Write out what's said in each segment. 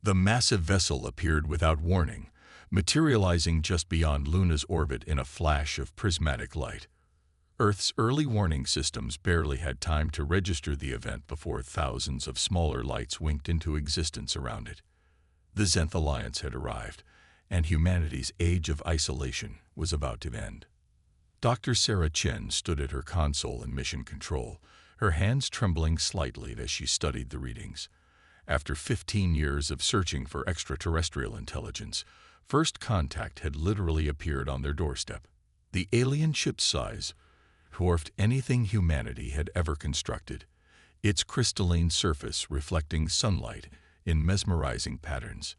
The massive vessel appeared without warning, materializing just beyond Luna's orbit in a flash of prismatic light. Earth's early warning systems barely had time to register the event before thousands of smaller lights winked into existence around it. The Zenth Alliance had arrived, and humanity's age of isolation was about to end. Dr. Sarah Chen stood at her console in mission control, her hands trembling slightly as she studied the readings. After 15 years of searching for extraterrestrial intelligence, first contact had literally appeared on their doorstep. The alien ship's size dwarfed anything humanity had ever constructed, its crystalline surface reflecting sunlight in mesmerizing patterns.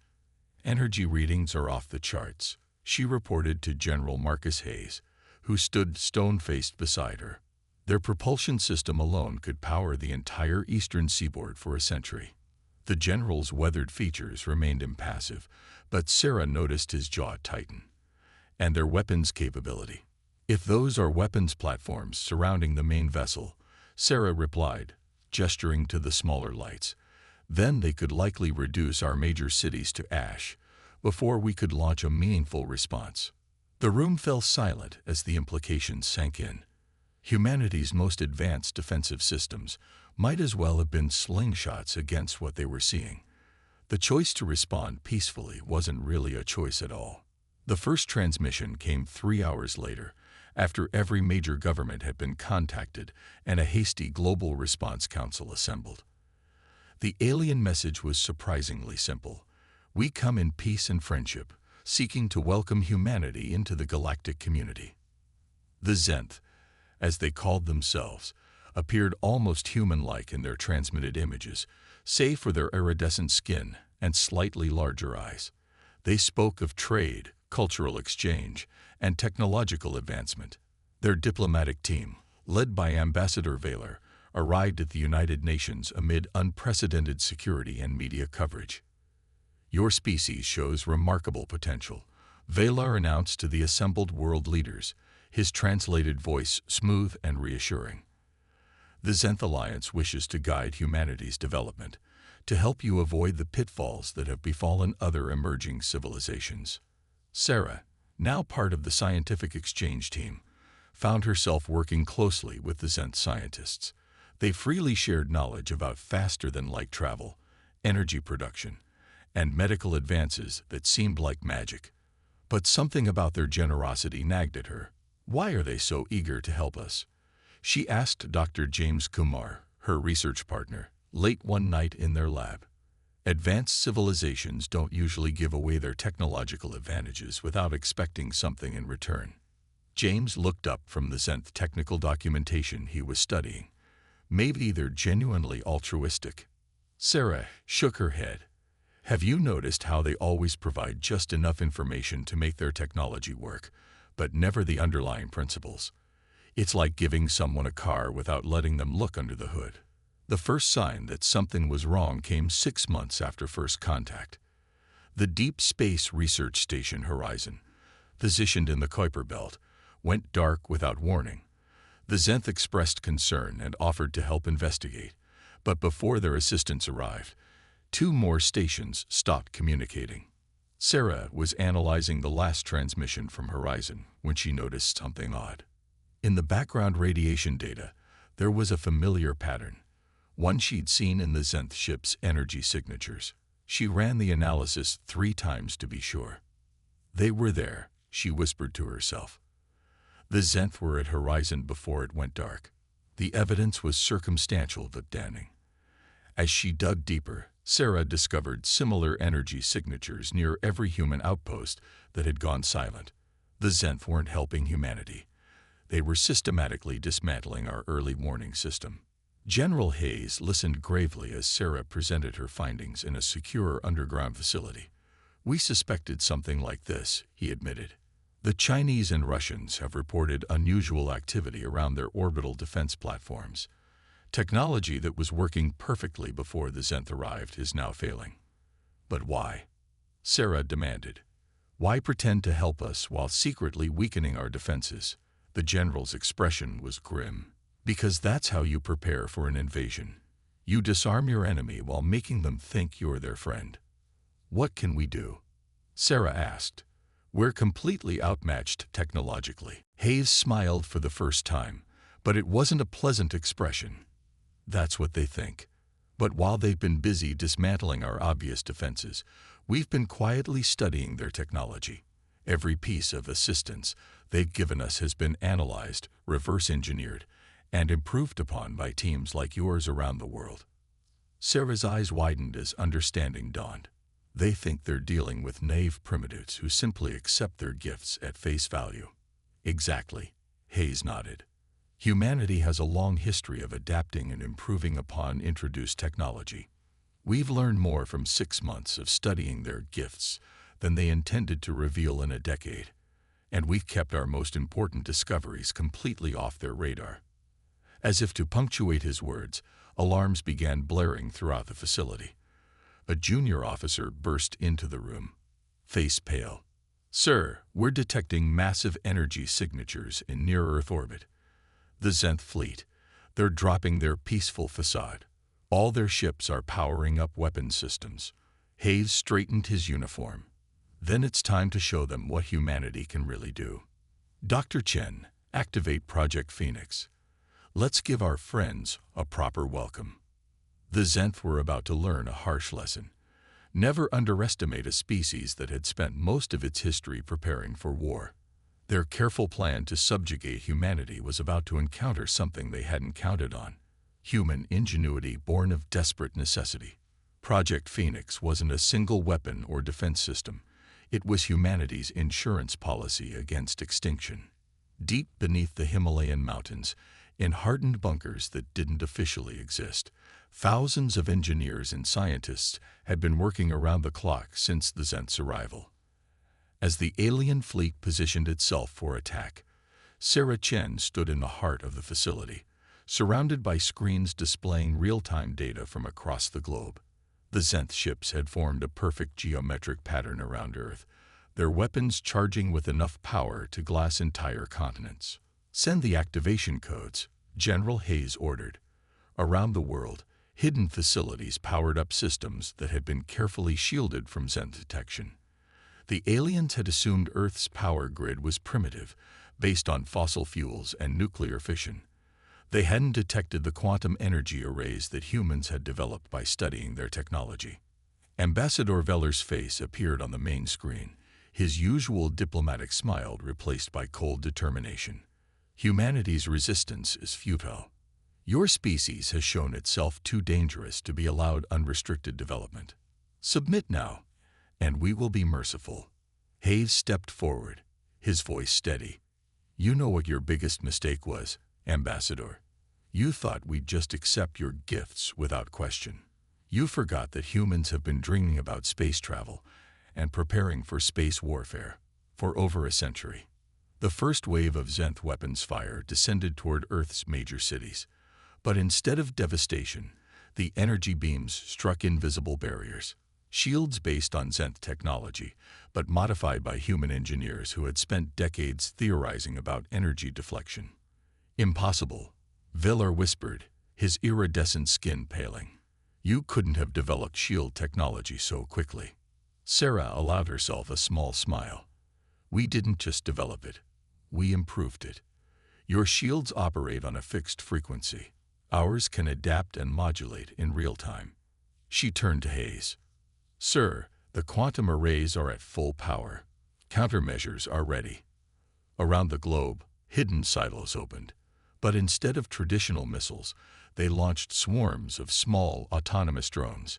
"Energy readings are off the charts," she reported to General Marcus Hayes, who stood stone-faced beside her. Their propulsion system alone could power the entire eastern seaboard for a century. The general's weathered features remained impassive, but Sarah noticed his jaw tighten. "And their weapons capability. If those are weapons platforms surrounding the main vessel," Sarah replied, gesturing to the smaller lights, "then they could likely reduce our major cities to ash before we could launch a meaningful response." The room fell silent as the implications sank in. Humanity's most advanced defensive systems might as well have been slingshots against what they were seeing. The choice to respond peacefully wasn't really a choice at all. The first transmission came 3 hours later, after every major government had been contacted and a hasty global response council assembled. The alien message was surprisingly simple. "We come in peace and friendship, seeking to welcome humanity into the galactic community." The Zenth, as they called themselves, appeared almost human-like in their transmitted images, save for their iridescent skin and slightly larger eyes. They spoke of trade, cultural exchange, and technological advancement. Their diplomatic team, led by Ambassador Vaylor, arrived at the United Nations amid unprecedented security and media coverage. "Your species shows remarkable potential," Vaylor announced to the assembled world leaders, his translated voice smooth and reassuring. "The Zenth Alliance wishes to guide humanity's development, to help you avoid the pitfalls that have befallen other emerging civilizations." Sarah, now part of the scientific exchange team, found herself working closely with the Zenth scientists. They freely shared knowledge about faster-than-light travel, energy production, and medical advances that seemed like magic. But something about their generosity nagged at her. "Why are they so eager to help us?" she asked Dr. James Kumar, her research partner, late one night in their lab. "Advanced civilizations don't usually give away their technological advantages without expecting something in return." James looked up from the Zenth technical documentation he was studying. "Maybe they're genuinely altruistic." Sarah shook her head. "Have you noticed how they always provide just enough information to make their technology work, but never the underlying principles? It's like giving someone a car without letting them look under the hood." The first sign that something was wrong came 6 months after first contact. The Deep Space Research Station Horizon, positioned in the Kuiper Belt, went dark without warning. The Zenth expressed concern and offered to help investigate, but before their assistance arrived, 2 more stations stopped communicating. Sarah was analyzing the last transmission from Horizon when she noticed something odd. In the background radiation data, there was a familiar pattern, one she'd seen in the Zenth ship's energy signatures. She ran the analysis 3 times to be sure. "They were there," she whispered to herself. The Zenth were at Horizon before it went dark. The evidence was circumstantial but damning. As she dug deeper, Sarah discovered similar energy signatures near every human outpost that had gone silent. The Zenth weren't helping humanity. They were systematically dismantling our early warning system. General Hayes listened gravely as Sarah presented her findings in a secure underground facility. "We suspected something like this," he admitted. "The Chinese and Russians have reported unusual activity around their orbital defense platforms. Technology that was working perfectly before the Zenth arrived is now failing." "But why?" Sarah demanded. "Why pretend to help us while secretly weakening our defenses?" The general's expression was grim. "Because that's how you prepare for an invasion. You disarm your enemy while making them think you're their friend." "What can we do?" Sarah asked. "We're completely outmatched technologically." Hayes smiled for the first time, but it wasn't a pleasant expression. "That's what they think. But while they've been busy dismantling our obvious defenses, we've been quietly studying their technology. Every piece of assistance they've given us has been analyzed, reverse-engineered, and improved upon by teams like yours around the world." Sarah's eyes widened as understanding dawned. "They think they're dealing with naive primitives who simply accept their gifts at face value." "Exactly," Hayes nodded. "Humanity has a long history of adapting and improving upon introduced technology. We've learned more from 6 months of studying their gifts than they intended to reveal in a decade, and we've kept our most important discoveries completely off their radar." As if to punctuate his words, alarms began blaring throughout the facility. A junior officer burst into the room, face pale. "Sir, we're detecting massive energy signatures in near-Earth orbit. The Zenth fleet, they're dropping their peaceful facade. All their ships are powering up weapon systems." Hayes straightened his uniform. "Then it's time to show them what humanity can really do. Dr. Chen, activate Project Phoenix. Let's give our friends a proper welcome." The Zenth were about to learn a harsh lesson. Never underestimate a species that had spent most of its history preparing for war. Their careful plan to subjugate humanity was about to encounter something they hadn't counted on: human ingenuity born of desperate necessity. Project Phoenix wasn't a single weapon or defense system. It was humanity's insurance policy against extinction. Deep beneath the Himalayan mountains, in hardened bunkers that didn't officially exist, thousands of engineers and scientists had been working around the clock since the Zenth's arrival. As the alien fleet positioned itself for attack, Sarah Chen stood in the heart of the facility, surrounded by screens displaying real-time data from across the globe. The Zenth ships had formed a perfect geometric pattern around Earth, their weapons charging with enough power to glass entire continents. "Send the activation codes," General Hayes ordered. Around the world, hidden facilities powered up systems that had been carefully shielded from Zenth detection. The aliens had assumed Earth's power grid was primitive, based on fossil fuels and nuclear fission. They hadn't detected the quantum energy arrays that humans had developed by studying their technology. Ambassador Veller's face appeared on the main screen, his usual diplomatic smile replaced by cold determination. "Humanity's resistance is futile. Your species has shown itself too dangerous to be allowed unrestricted development. Submit now, and we will be merciful." Hayes stepped forward, his voice steady. "You know what your biggest mistake was, Ambassador. You thought we'd just accept your gifts without question. You forgot that humans have been dreaming about space travel and preparing for space warfare for over a century." The first wave of Zenth weapons fire descended toward Earth's major cities, but instead of devastation, the energy beams struck invisible barriers. Shields based on Zenth technology, but modified by human engineers who had spent decades theorizing about energy deflection. "Impossible," Veller whispered, his iridescent skin paling. "You couldn't have developed shield technology so quickly." Sarah allowed herself a small smile. "We didn't just develop it. We improved it. Your shields operate on a fixed frequency. Ours can adapt and modulate in real time." She turned to Hayes. "Sir, the quantum arrays are at full power. Countermeasures are ready." Around the globe, hidden silos opened, but instead of traditional missiles, they launched swarms of small, autonomous drones.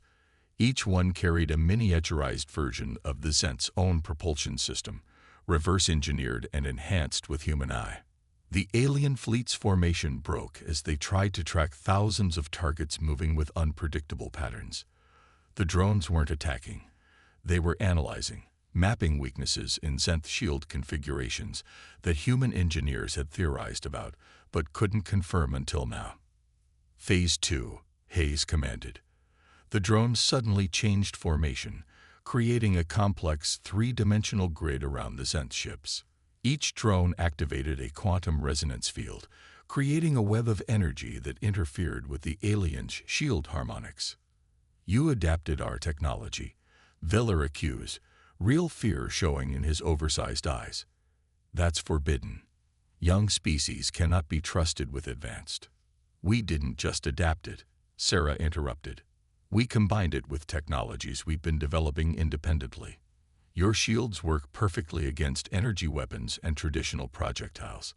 Each one carried a miniaturized version of the Zenth's own propulsion system, reverse-engineered and enhanced with human eye. The alien fleet's formation broke as they tried to track thousands of targets moving with unpredictable patterns. The drones weren't attacking. They were analyzing, mapping weaknesses in Zenth shield configurations that human engineers had theorized about but couldn't confirm until now. "Phase 2, Hayes commanded. The drones suddenly changed formation, creating a complex three-dimensional grid around the Zenth ships. Each drone activated a quantum resonance field, creating a web of energy that interfered with the aliens' shield harmonics. "You adapted our technology, Viller accused, real fear showing in his oversized eyes. That's forbidden. Young species cannot be trusted with advanced. We didn't just adapt it, Sarah interrupted. We combined it with technologies we've been developing independently. Your shields work perfectly against energy weapons and traditional projectiles.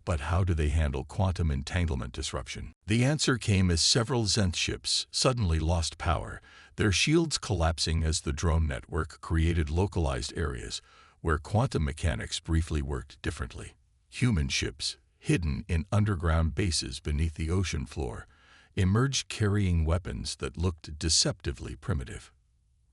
But how do they handle quantum entanglement disruption? The answer came as several Zenth ships suddenly lost power, their shields collapsing as the drone network created localized areas where quantum mechanics briefly worked differently. Human ships, hidden in underground bases beneath the ocean floor, emerged carrying weapons that looked deceptively primitive.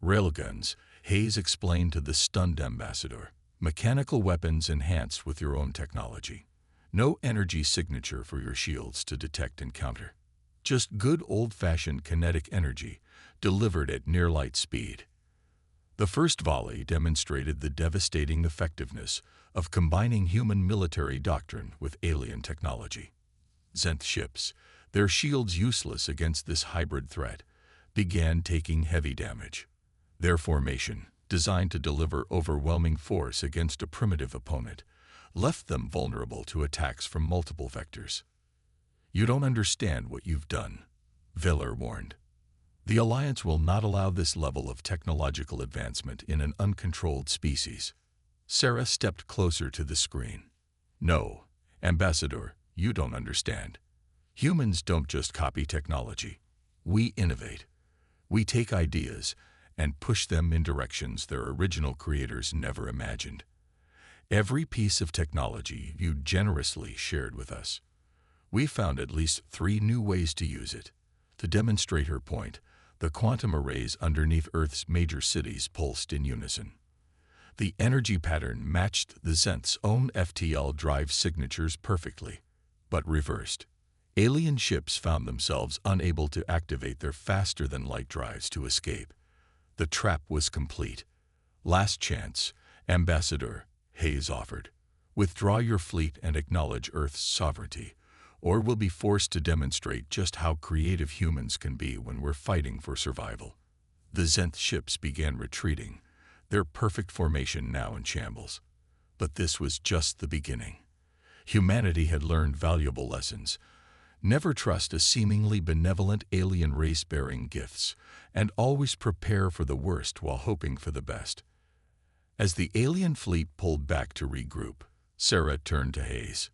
Railguns, Hayes explained to the stunned ambassador. Mechanical weapons enhanced with your own technology. No energy signature for your shields to detect and counter. Just good old-fashioned kinetic energy, delivered at near-light speed. The first volley demonstrated the devastating effectiveness of combining human military doctrine with alien technology. Zenth ships, their shields useless against this hybrid threat, began taking heavy damage. Their formation, designed to deliver overwhelming force against a primitive opponent, left them vulnerable to attacks from multiple vectors. You don't understand what you've done, Viller warned. The Alliance will not allow this level of technological advancement in an uncontrolled species. Sarah stepped closer to the screen. No, Ambassador, you don't understand. Humans don't just copy technology. We innovate. We take ideas and push them in directions their original creators never imagined. Every piece of technology you generously shared with us. We found at least 3 new ways to use it. To demonstrate her point, the quantum arrays underneath Earth's major cities pulsed in unison. The energy pattern matched the Zenth's own FTL drive signatures perfectly, but reversed. Alien ships found themselves unable to activate their faster-than-light drives to escape. The trap was complete. Last chance, Ambassador, Hayes offered. Withdraw your fleet and acknowledge Earth's sovereignty, or we'll be forced to demonstrate just how creative humans can be when we're fighting for survival. The Zenth ships began retreating, their perfect formation now in shambles. But this was just the beginning. Humanity had learned valuable lessons. Never trust a seemingly benevolent alien race bearing gifts, and always prepare for the worst while hoping for the best. As the alien fleet pulled back to regroup, Sarah turned to Hayes.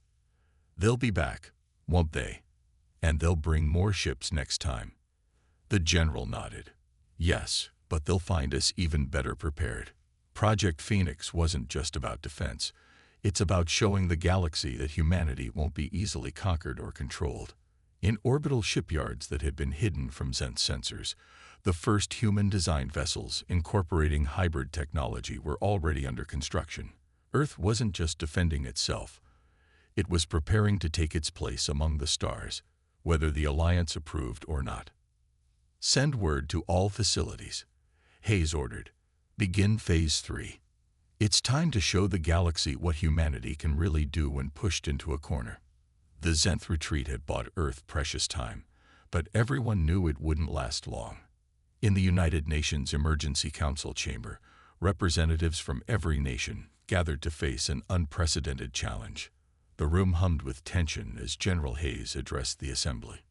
They'll be back, won't they? And they'll bring more ships next time. The general nodded. Yes, but they'll find us even better prepared. Project Phoenix wasn't just about defense. It's about showing the galaxy that humanity won't be easily conquered or controlled. In orbital shipyards that had been hidden from Zenth sensors, the first human-designed vessels incorporating hybrid technology were already under construction. Earth wasn't just defending itself. It was preparing to take its place among the stars, whether the Alliance approved or not. Send word to all facilities, Hayes ordered. Begin Phase 3. It's time to show the galaxy what humanity can really do when pushed into a corner. The Zenth retreat had bought Earth precious time, but everyone knew it wouldn't last long. In the United Nations Emergency Council chamber, representatives from every nation gathered to face an unprecedented challenge. The room hummed with tension as General Hayes addressed the assembly.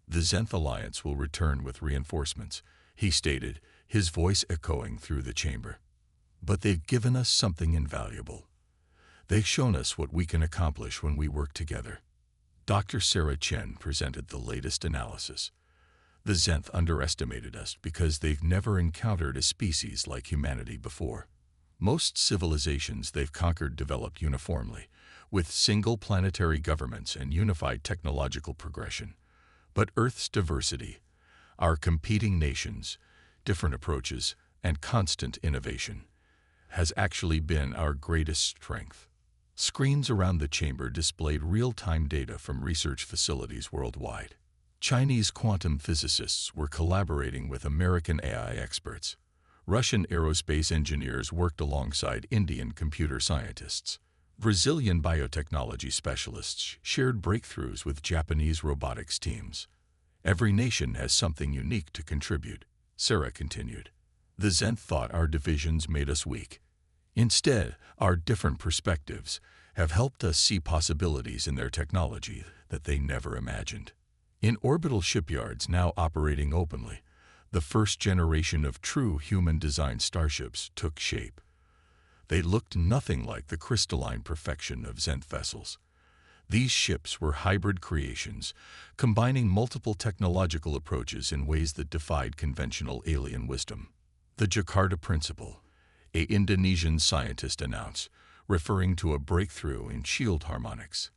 The Zenth Alliance will return with reinforcements, he stated, his voice echoing through the chamber. But they've given us something invaluable. They've shown us what we can accomplish when we work together. Dr. Sarah Chen presented the latest analysis. The Zenth underestimated us because they've never encountered a species like humanity before. Most civilizations they've conquered developed uniformly, with single planetary governments and unified technological progression. But Earth's diversity, our competing nations, different approaches, and constant innovation, has actually been our greatest strength. Screens around the chamber displayed real-time data from research facilities worldwide. Chinese quantum physicists were collaborating with American AI experts. Russian aerospace engineers worked alongside Indian computer scientists. Brazilian biotechnology specialists shared breakthroughs with Japanese robotics teams. Every nation has something unique to contribute, Sarah continued. The Zenth thought our divisions made us weak. Instead, our different perspectives have helped us see possibilities in their technology that they never imagined. In orbital shipyards now operating openly, the first generation of true human-designed starships took shape. They looked nothing like the crystalline perfection of Zenth vessels. These ships were hybrid creations, combining multiple technological approaches in ways that defied conventional alien wisdom. The Jakarta Principle, an Indonesian scientist announced, referring to a breakthrough in shield harmonics.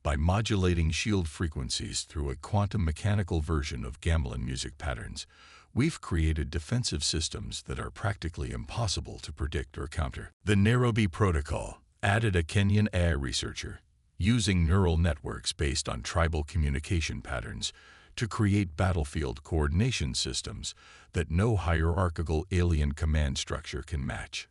By modulating shield frequencies through a quantum mechanical version of gamelan music patterns, we've created defensive systems that are practically impossible to predict or counter. The Nairobi Protocol, added a Kenyan AI researcher, using neural networks based on tribal communication patterns to create battlefield coordination systems that no hierarchical alien command structure can match.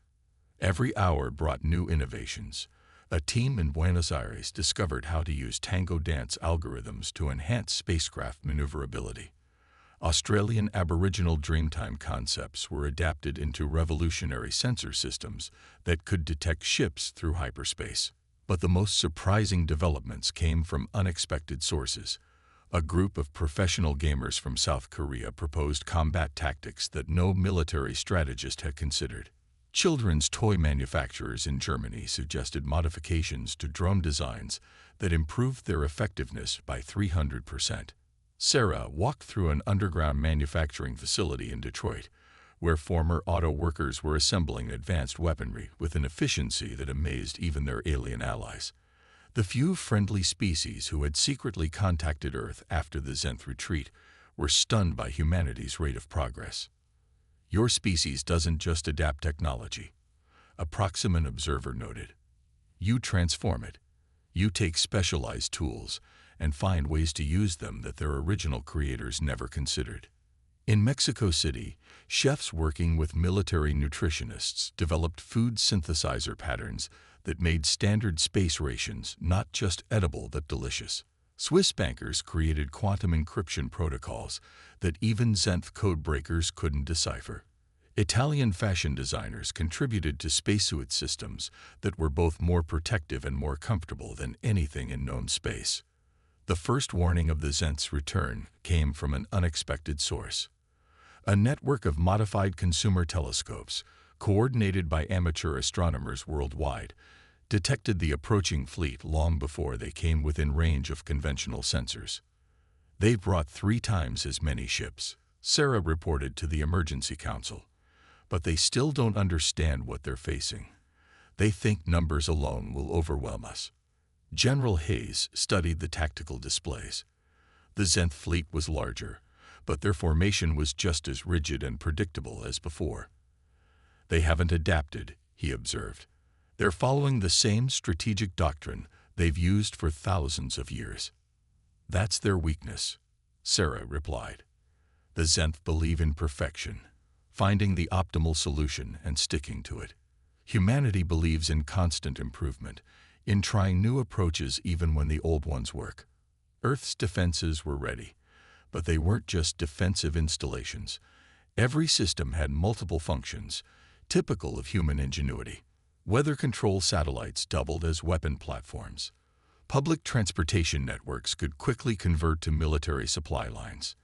Every hour brought new innovations. A team in Buenos Aires discovered how to use tango dance algorithms to enhance spacecraft maneuverability. Australian Aboriginal Dreamtime concepts were adapted into revolutionary sensor systems that could detect ships through hyperspace. But the most surprising developments came from unexpected sources. A group of professional gamers from South Korea proposed combat tactics that no military strategist had considered. Children's toy manufacturers in Germany suggested modifications to drone designs that improved their effectiveness by 300%. Sarah walked through an underground manufacturing facility in Detroit, where former auto workers were assembling advanced weaponry with an efficiency that amazed even their alien allies. The few friendly species who had secretly contacted Earth after the Zenth retreat were stunned by humanity's rate of progress. Your species doesn't just adapt technology, a Proxima observer noted. You transform it. You take specialized tools and find ways to use them that their original creators never considered. In Mexico City, chefs working with military nutritionists developed food synthesizer patterns that made standard space rations not just edible but delicious. Swiss bankers created quantum encryption protocols that even Zenth code breakers couldn't decipher. Italian fashion designers contributed to spacesuit systems that were both more protective and more comfortable than anything in known space. The first warning of the Zenth's return came from an unexpected source. A network of modified consumer telescopes, coordinated by amateur astronomers worldwide, detected the approaching fleet long before they came within range of conventional sensors. They've brought 3 times as many ships, Sarah reported to the Emergency Council. But they still don't understand what they're facing. They think numbers alone will overwhelm us. General Hayes studied the tactical displays. The Zenth fleet was larger, but their formation was just as rigid and predictable as before. They haven't adapted, he observed. They're following the same strategic doctrine they've used for thousands of years. That's their weakness, Sarah replied. The Zenth believe in perfection, finding the optimal solution and sticking to it. Humanity believes in constant improvement, in trying new approaches even when the old ones work. Earth's defenses were ready, but they weren't just defensive installations. Every system had multiple functions, typical of human ingenuity. Weather control satellites doubled as weapon platforms. Public transportation networks could quickly convert to military supply lines.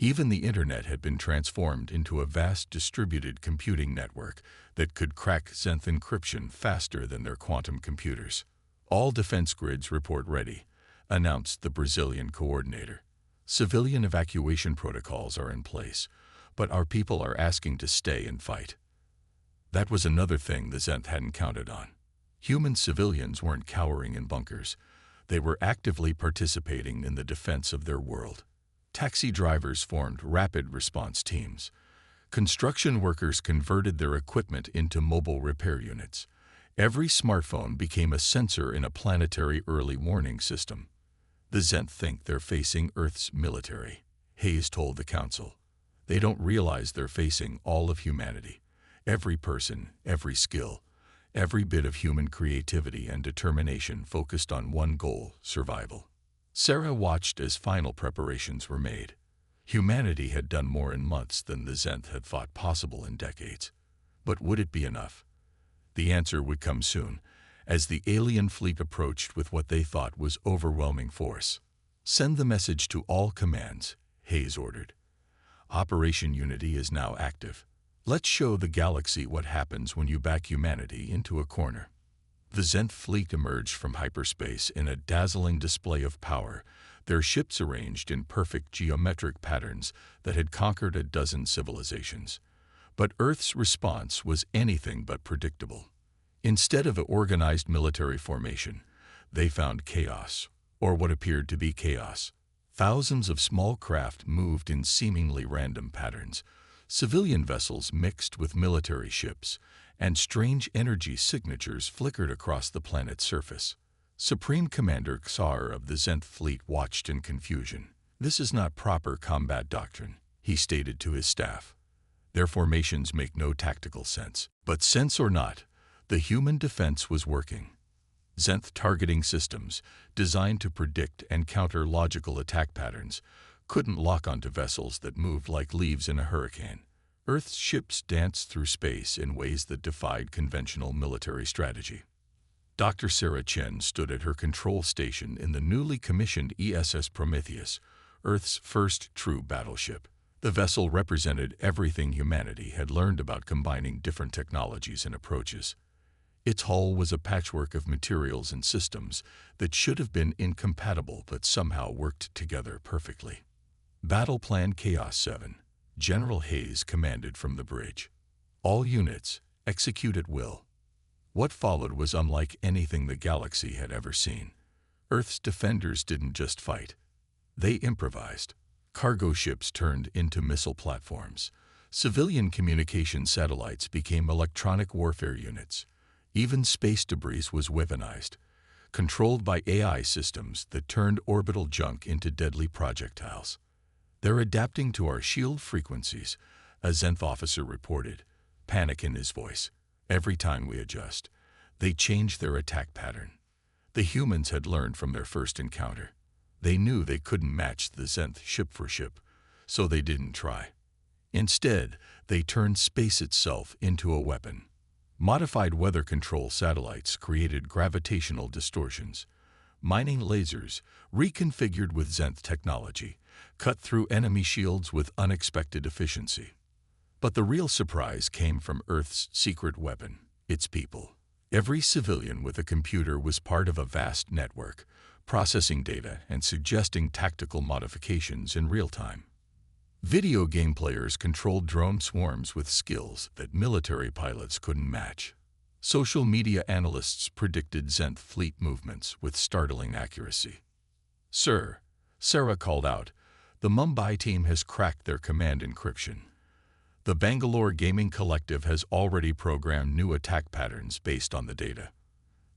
Even the Internet had been transformed into a vast distributed computing network that could crack Zenth encryption faster than their quantum computers. All defense grids report ready, announced the Brazilian coordinator. Civilian evacuation protocols are in place, but our people are asking to stay and fight. That was another thing the Zenth hadn't counted on. Human civilians weren't cowering in bunkers. They were actively participating in the defense of their world. Taxi drivers formed rapid response teams. Construction workers converted their equipment into mobile repair units. Every smartphone became a sensor in a planetary early warning system. The Zenth think they're facing Earth's military, Hayes told the council. They don't realize they're facing all of humanity. Every person, every skill, every bit of human creativity and determination focused on one goal, survival. Sarah watched as final preparations were made. Humanity had done more in months than the Zenth had thought possible in decades. But would it be enough? The answer would come soon, as the alien fleet approached with what they thought was overwhelming force. "Send the message to all commands," Hayes ordered. "Operation Unity is now active. Let's show the galaxy what happens when you back humanity into a corner." The Zenth fleet emerged from hyperspace in a dazzling display of power, their ships arranged in perfect geometric patterns that had conquered a dozen civilizations. But Earth's response was anything but predictable. Instead of an organized military formation, they found chaos, or what appeared to be chaos. Thousands of small craft moved in seemingly random patterns. Civilian vessels mixed with military ships, and strange energy signatures flickered across the planet's surface. Supreme Commander Xar of the Zenth fleet watched in confusion. "This is not proper combat doctrine," he stated to his staff. "Their formations make no tactical sense." But sense or not, the human defense was working. Zenth targeting systems, designed to predict and counter logical attack patterns, couldn't lock onto vessels that moved like leaves in a hurricane. Earth's ships danced through space in ways that defied conventional military strategy. Dr. Sarah Chen stood at her control station in the newly commissioned ESS Prometheus, Earth's first true battleship. The vessel represented everything humanity had learned about combining different technologies and approaches. Its hull was a patchwork of materials and systems that should have been incompatible but somehow worked together perfectly. Battle Plan Chaos 7. General Hayes commanded from the bridge. "All units, execute at will." What followed was unlike anything the galaxy had ever seen. Earth's defenders didn't just fight. They improvised. Cargo ships turned into missile platforms. Civilian communication satellites became electronic warfare units. Even space debris was weaponized, controlled by AI systems that turned orbital junk into deadly projectiles. "They're adapting to our shield frequencies," a Zenth officer reported, panic in his voice. "Every time we adjust, they change their attack pattern." The humans had learned from their first encounter. They knew they couldn't match the Zenth ship for ship, so they didn't try. Instead, they turned space itself into a weapon. Modified weather control satellites created gravitational distortions. Mining lasers, reconfigured with Zenth technology, cut through enemy shields with unexpected efficiency. But the real surprise came from Earth's secret weapon, its people. Every civilian with a computer was part of a vast network, processing data and suggesting tactical modifications in real time. Video game players controlled drone swarms with skills that military pilots couldn't match. Social media analysts predicted Zenth fleet movements with startling accuracy. "Sir," Sarah called out, "the Mumbai team has cracked their command encryption. The Bangalore Gaming Collective has already programmed new attack patterns based on the data."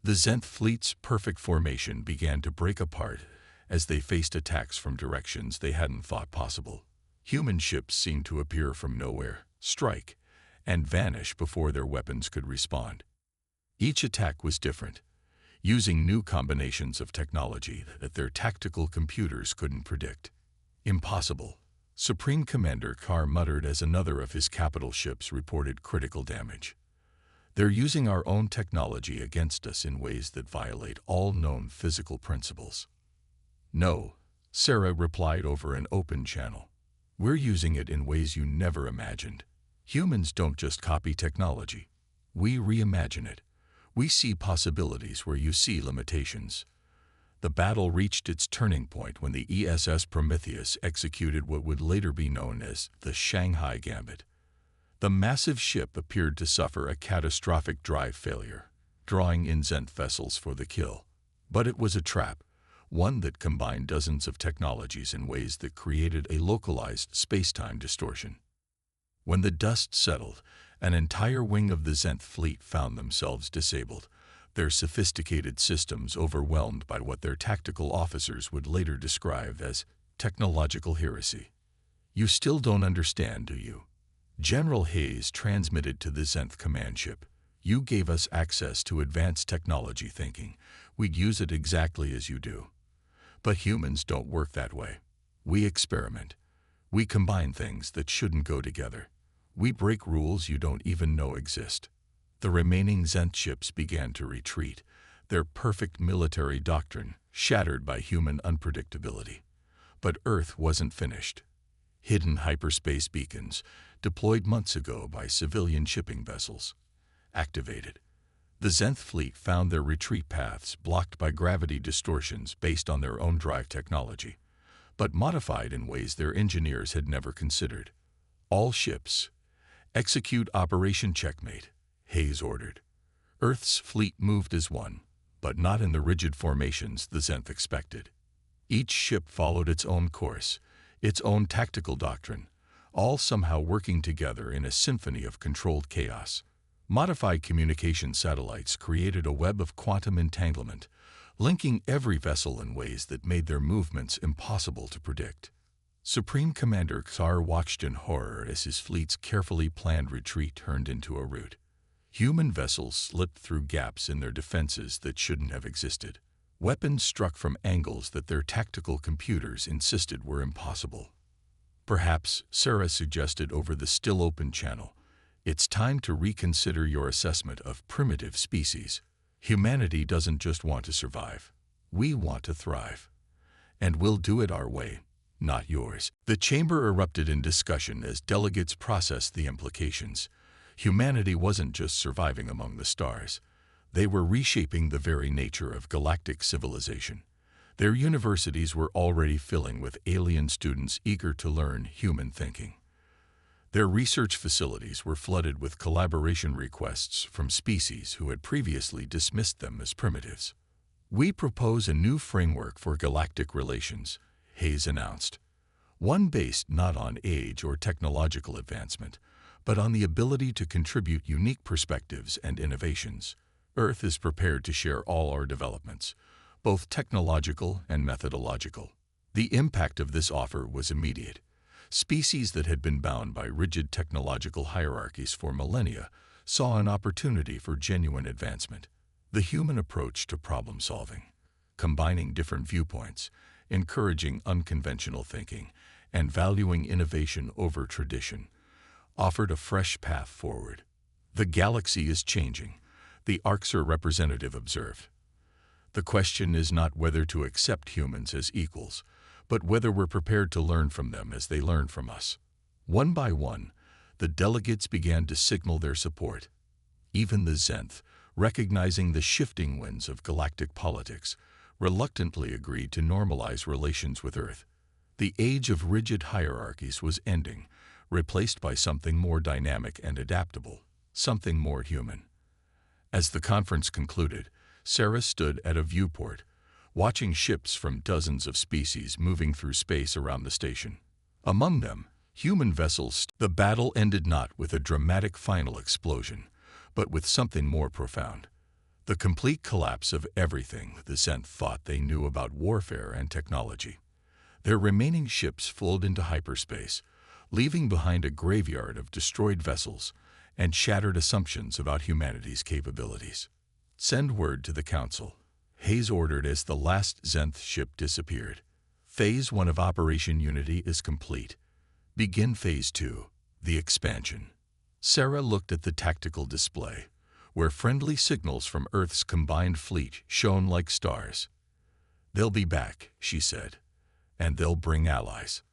The Zenth fleet's perfect formation began to break apart as they faced attacks from directions they hadn't thought possible. Human ships seemed to appear from nowhere, strike, and vanish before their weapons could respond. Each attack was different, using new combinations of technology that their tactical computers couldn't predict. "Impossible," Supreme Commander Carr muttered as another of his capital ships reported critical damage. "They're using our own technology against us in ways that violate all known physical principles." "No," Sarah replied over an open channel. "We're using it in ways you never imagined. Humans don't just copy technology. We reimagine it. We see possibilities where you see limitations." The battle reached its turning point when the ESS Prometheus executed what would later be known as the Shanghai Gambit. The massive ship appeared to suffer a catastrophic drive failure, drawing in Zenth vessels for the kill. But it was a trap, one that combined dozens of technologies in ways that created a localized space-time distortion. When the dust settled, an entire wing of the Zenth fleet found themselves disabled, their sophisticated systems overwhelmed by what their tactical officers would later describe as technological heresy. "You still don't understand, do you?" General Hayes transmitted to the Zenth command ship. "You gave us access to advanced technology thinking we'd use it exactly as you do. But humans don't work that way. We experiment. We combine things that shouldn't go together. We break rules you don't even know exist. The remaining Zenth ships began to retreat, their perfect military doctrine shattered by human unpredictability. But Earth wasn't finished. Hidden hyperspace beacons, deployed months ago by civilian shipping vessels, activated. The Zenth fleet found their retreat paths blocked by gravity distortions based on their own drive technology, but modified in ways their engineers had never considered. All ships, execute Operation Checkmate, Hayes ordered. Earth's fleet moved as one, but not in the rigid formations the Zenth expected. Each ship followed its own course, its own tactical doctrine, all somehow working together in a symphony of controlled chaos. Modified communication satellites created a web of quantum entanglement, linking every vessel in ways that made their movements impossible to predict. Supreme Commander Xar watched in horror as his fleet's carefully planned retreat turned into a rout. Human vessels slipped through gaps in their defenses that shouldn't have existed. Weapons struck from angles that their tactical computers insisted were impossible. Perhaps, Sarah suggested over the still-open channel, it's time to reconsider your assessment of primitive species. Humanity doesn't just want to survive. We want to thrive. And we'll do it our way, not yours. The chamber erupted in discussion as delegates processed the implications. Humanity wasn't just surviving among the stars. They were reshaping the very nature of galactic civilization. Their universities were already filling with alien students eager to learn human thinking. Their research facilities were flooded with collaboration requests from species who had previously dismissed them as primitives. We propose a new framework for galactic relations, Hayes announced. One based not on age or technological advancement, but on the ability to contribute unique perspectives and innovations. Earth is prepared to share all our developments, both technological and methodological. The impact of this offer was immediate. Species that had been bound by rigid technological hierarchies for millennia saw an opportunity for genuine advancement. The human approach to problem solving, combining different viewpoints, encouraging unconventional thinking, and valuing innovation over tradition, offered a fresh path forward. The galaxy is changing, the Arxer representative observed. The question is not whether to accept humans as equals, but whether we're prepared to learn from them as they learn from us. One by one, the delegates began to signal their support. Even the Zenth, recognizing the shifting winds of galactic politics, reluctantly agreed to normalize relations with Earth. The age of rigid hierarchies was ending, replaced by something more dynamic and adaptable, something more human. As the conference concluded, Sarah stood at a viewport, watching ships from dozens of species moving through space around the station. Among them, human vessels. The battle ended not with a dramatic final explosion, but with something more profound. The complete collapse of everything the Zenth thought they knew about warfare and technology. Their remaining ships flowed into hyperspace, leaving behind a graveyard of destroyed vessels and shattered assumptions about humanity's capabilities. Send word to the Council, Hayes ordered as the last Zenth ship disappeared. Phase 1 of Operation Unity is complete. Begin Phase 2, the expansion. Sarah looked at the tactical display, where friendly signals from Earth's combined fleet shone like stars. They'll be back, she said, and they'll bring allies.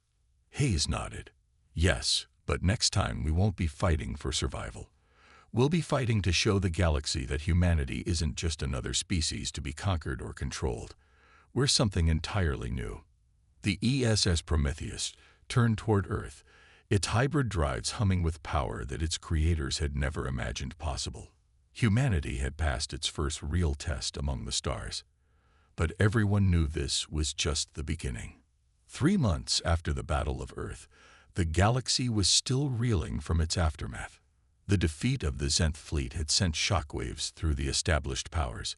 Hayes nodded. Yes, but next time we won't be fighting for survival. We'll be fighting to show the galaxy that humanity isn't just another species to be conquered or controlled. We're something entirely new. The ESS Prometheus turned toward Earth, its hybrid drives humming with power that its creators had never imagined possible. Humanity had passed its first real test among the stars. But everyone knew this was just the beginning. 3 months after the Battle of Earth, the galaxy was still reeling from its aftermath. The defeat of the Zenth fleet had sent shockwaves through the established powers,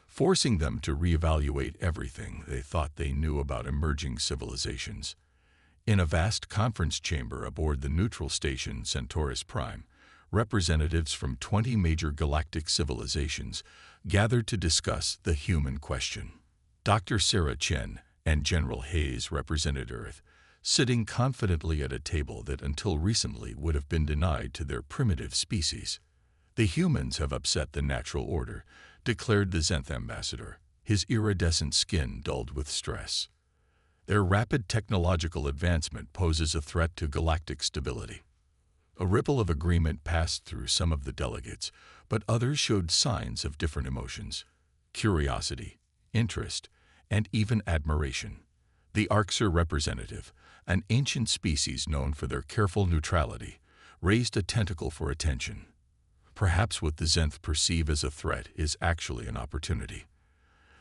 forcing them to reevaluate everything they thought they knew about emerging civilizations. In a vast conference chamber aboard the neutral station Centaurus Prime, representatives from 20 major galactic civilizations gathered to discuss the human question. Dr. Sarah Chen and General Hayes represented Earth, sitting confidently at a table that until recently would have been denied to their primitive species. "The humans have upset the natural order," declared the Zenth ambassador, his iridescent skin dulled with stress. "Their rapid technological advancement poses a threat to galactic stability." A ripple of agreement passed through some of the delegates, but others showed signs of different emotions: curiosity, interest, and even admiration. The Arxer representative, an ancient species known for their careful neutrality, raised a tentacle for attention. Perhaps what the Zenth perceive as a threat is actually an opportunity.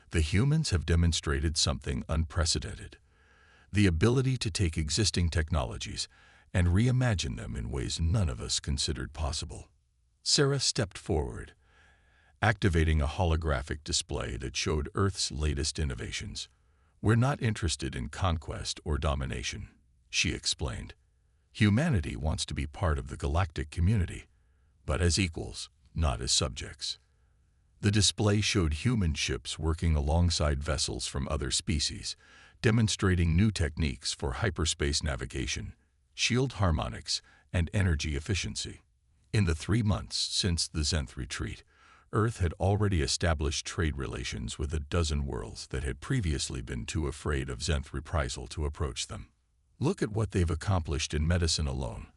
The humans have demonstrated something unprecedented: the ability to take existing technologies and reimagine them in ways none of us considered possible. Sarah stepped forward, activating a holographic display that showed Earth's latest innovations. "We're not interested in conquest or domination," she explained. "Humanity wants to be part of the galactic community, but as equals, not as subjects." The display showed human ships working alongside vessels from other species, demonstrating new techniques for hyperspace navigation, shield harmonics, and energy efficiency. In the 3 months since the Zenth retreat, Earth had already established trade relations with a dozen worlds that had previously been too afraid of Zenth reprisal to approach them. "Look at what they've accomplished in medicine alone,"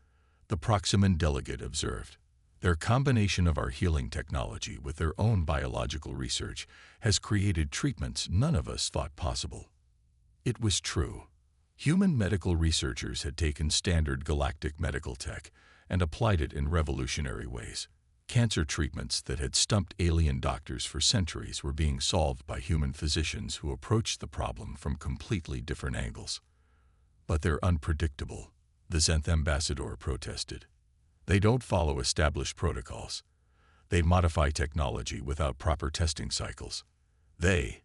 the Proximan delegate observed. "Their combination of our healing technology with their own biological research has created treatments none of us thought possible." It was true. Human medical researchers had taken standard galactic medical tech and applied it in revolutionary ways. Cancer treatments that had stumped alien doctors for centuries were being solved by human physicians who approached the problem from completely different angles. "But they're unpredictable," the Zenth ambassador protested. "They don't follow established protocols. They modify technology without proper testing cycles. They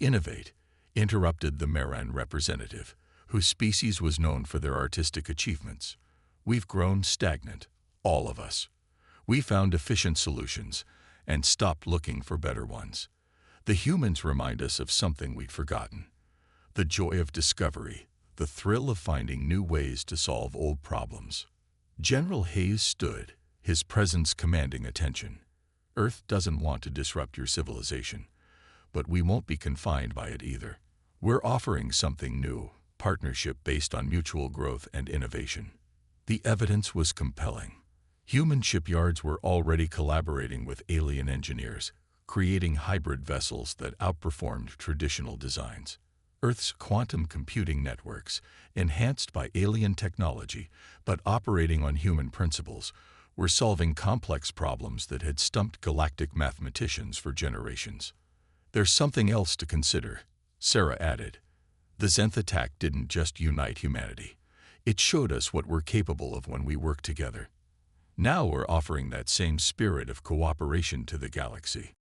innovate," interrupted the Maran representative, whose species was known for their artistic achievements. "We've grown stagnant, all of us. We found efficient solutions and stopped looking for better ones. The humans remind us of something we'd forgotten: the joy of discovery, the thrill of finding new ways to solve old problems." General Hayes stood, his presence commanding attention. "Earth doesn't want to disrupt your civilization, but we won't be confined by it either. We're offering something new, partnership based on mutual growth and innovation." The evidence was compelling. Human shipyards were already collaborating with alien engineers, creating hybrid vessels that outperformed traditional designs. Earth's quantum computing networks, enhanced by alien technology but operating on human principles, were solving complex problems that had stumped galactic mathematicians for generations. "There's something else to consider," Sarah added. "The Zenth attack didn't just unite humanity. It showed us what we're capable of when we work together. Now we're offering that same spirit of cooperation to the galaxy."